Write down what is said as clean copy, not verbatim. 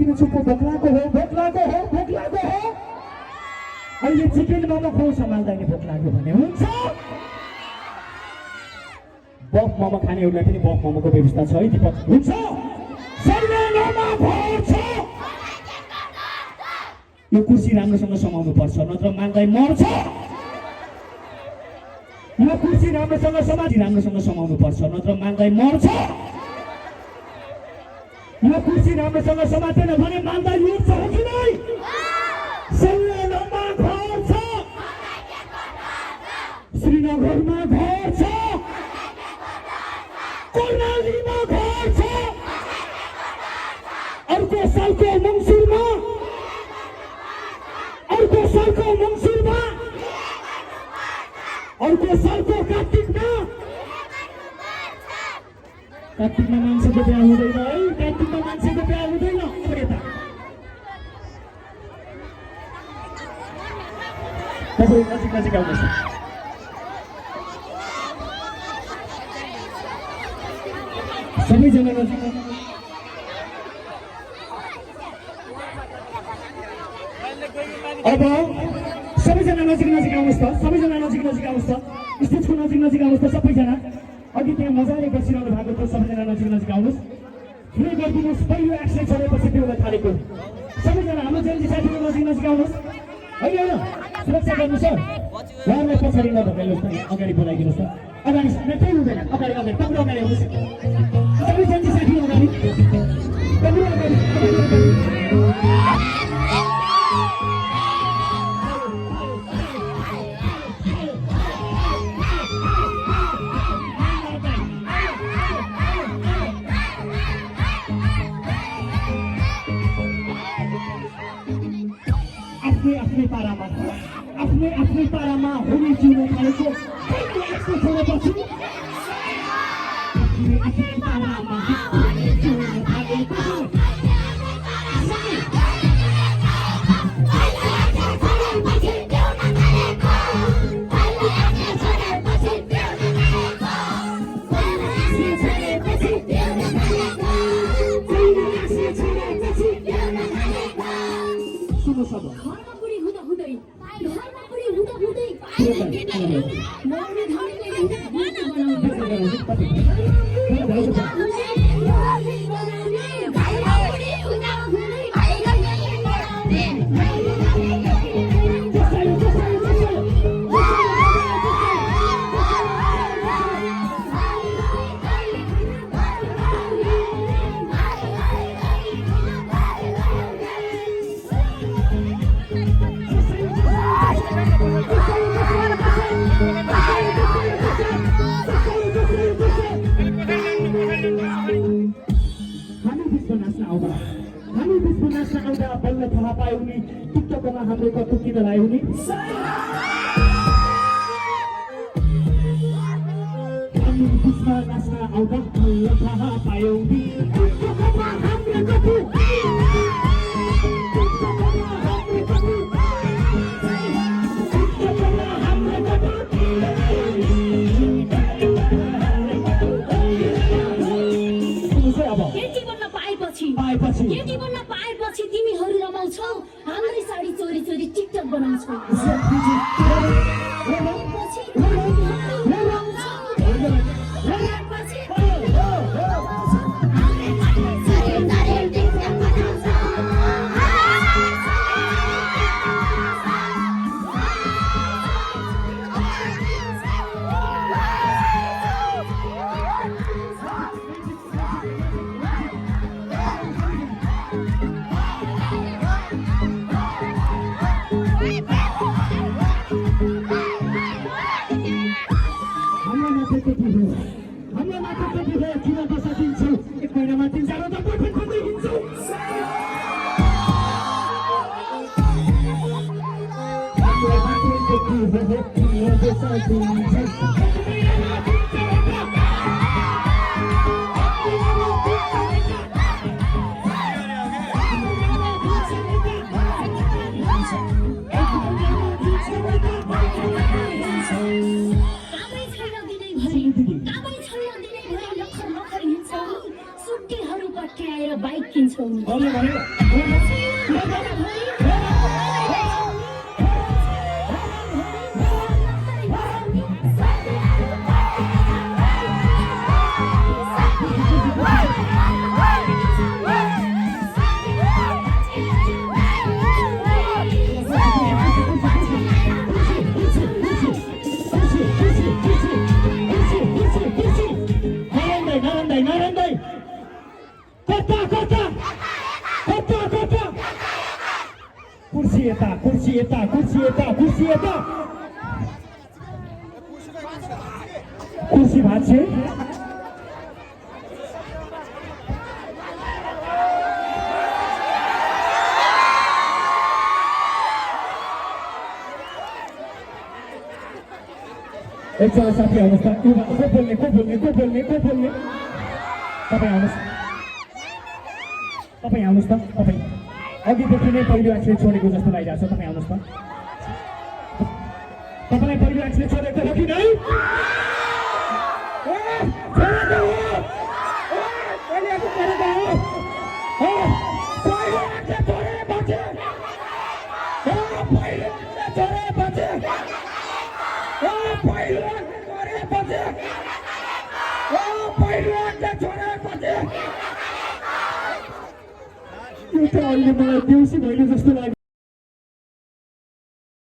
किन चुप्पो भोक्लाको हो भोक्लाको हो भोक्लाको हो अहिले चिकन मोमो खुवाउ सम्हाल्दैन भोक लाग्यो भने हुन्छ बफ मोमो खानेहरूलाई पनि बफ मोमोको व्यवस्था छ है दिपक हुन्छ यो कुर्सी राम्रोसँग समाउनु पर्छ नत्र मान्दै मर्छ यो कुर्सी राम्रोसँग समाउनु पर्छ नत्र मान्दै मर्छ यो कुर्सी राम्रोसँग समातेन भने मान्दै लुट्छ हो कि नै सल्लाहमा घर छ श्रीनगरमा घर छ कर्णालीमा घर छ अर्को सालको मङ्सिरमा अर्को सालको कार्तिकमा मान्छेको बिहा हुँदैन है कार्तिकमा मान्छेको बिहा हुँदैन तपाईँ नजिक आउनुहोस् सबैजना नजिक अब सबैजना नजिक आउनुहोस् त सबैजना नजिक आउनुहोस् त स्टेजको नजिक आउनुहोस् त सबैजना अघि त्यहाँ मजाले बसिरहनु भएको थियो सबैजना नजिक आउनुहोस् फ्री गरिदिनुहोस् पहिलो एक्सन छोडेपछि पिउन थालेको सबैजना हाम्रो जेन्जी साथीहरू नजिक आउनुहोस् होइन सुरक्षा गर्नुहोस् सर उहाँलाई पछाडि नभगाइनुहोस् न अगाडि बोलाइदिनुहोस् त अगाडि केही हुँदैन अगाडि तपाईँ अगाडि आउनुहोस् सबै जेन्जी साथीहरू अगाडि आफ्नै पारामा होली जिउन थालेको छोडेपछि बल्ल थाहा पायो नि टिकटकमा हाम्रो कस्तो किन लाग्यो नि हामी बिचमा नाच्न आउँदा बल्ल थाहा पायो नि टिकटकमा हाम्रो कस्तो पाएपछि तिमीहरू रमाउँछौ हाम्रै साडी चोरी टिकटक बनाउँछौ बाइक किन्छौ कुर्सी यता कुर्सी यता कुर्सी यता कुर्सी यता कुर्सी भाँच्यो एकजना साथी आउनुहोस् त को बोल्ने तपाईँ आउनुहोस् त तपाईँ अघिदेखि नै पहिलो एक्सिडेन्ट छोडेको जस्तो लागिरहेको छ तपाईँ आउनुहोस् त तपाईँलाई पहिलो एक्सिडेन्ट छोडेको हो कि नै यो त अहिले मलाई देउसी भैलो जस्तो लाग्यो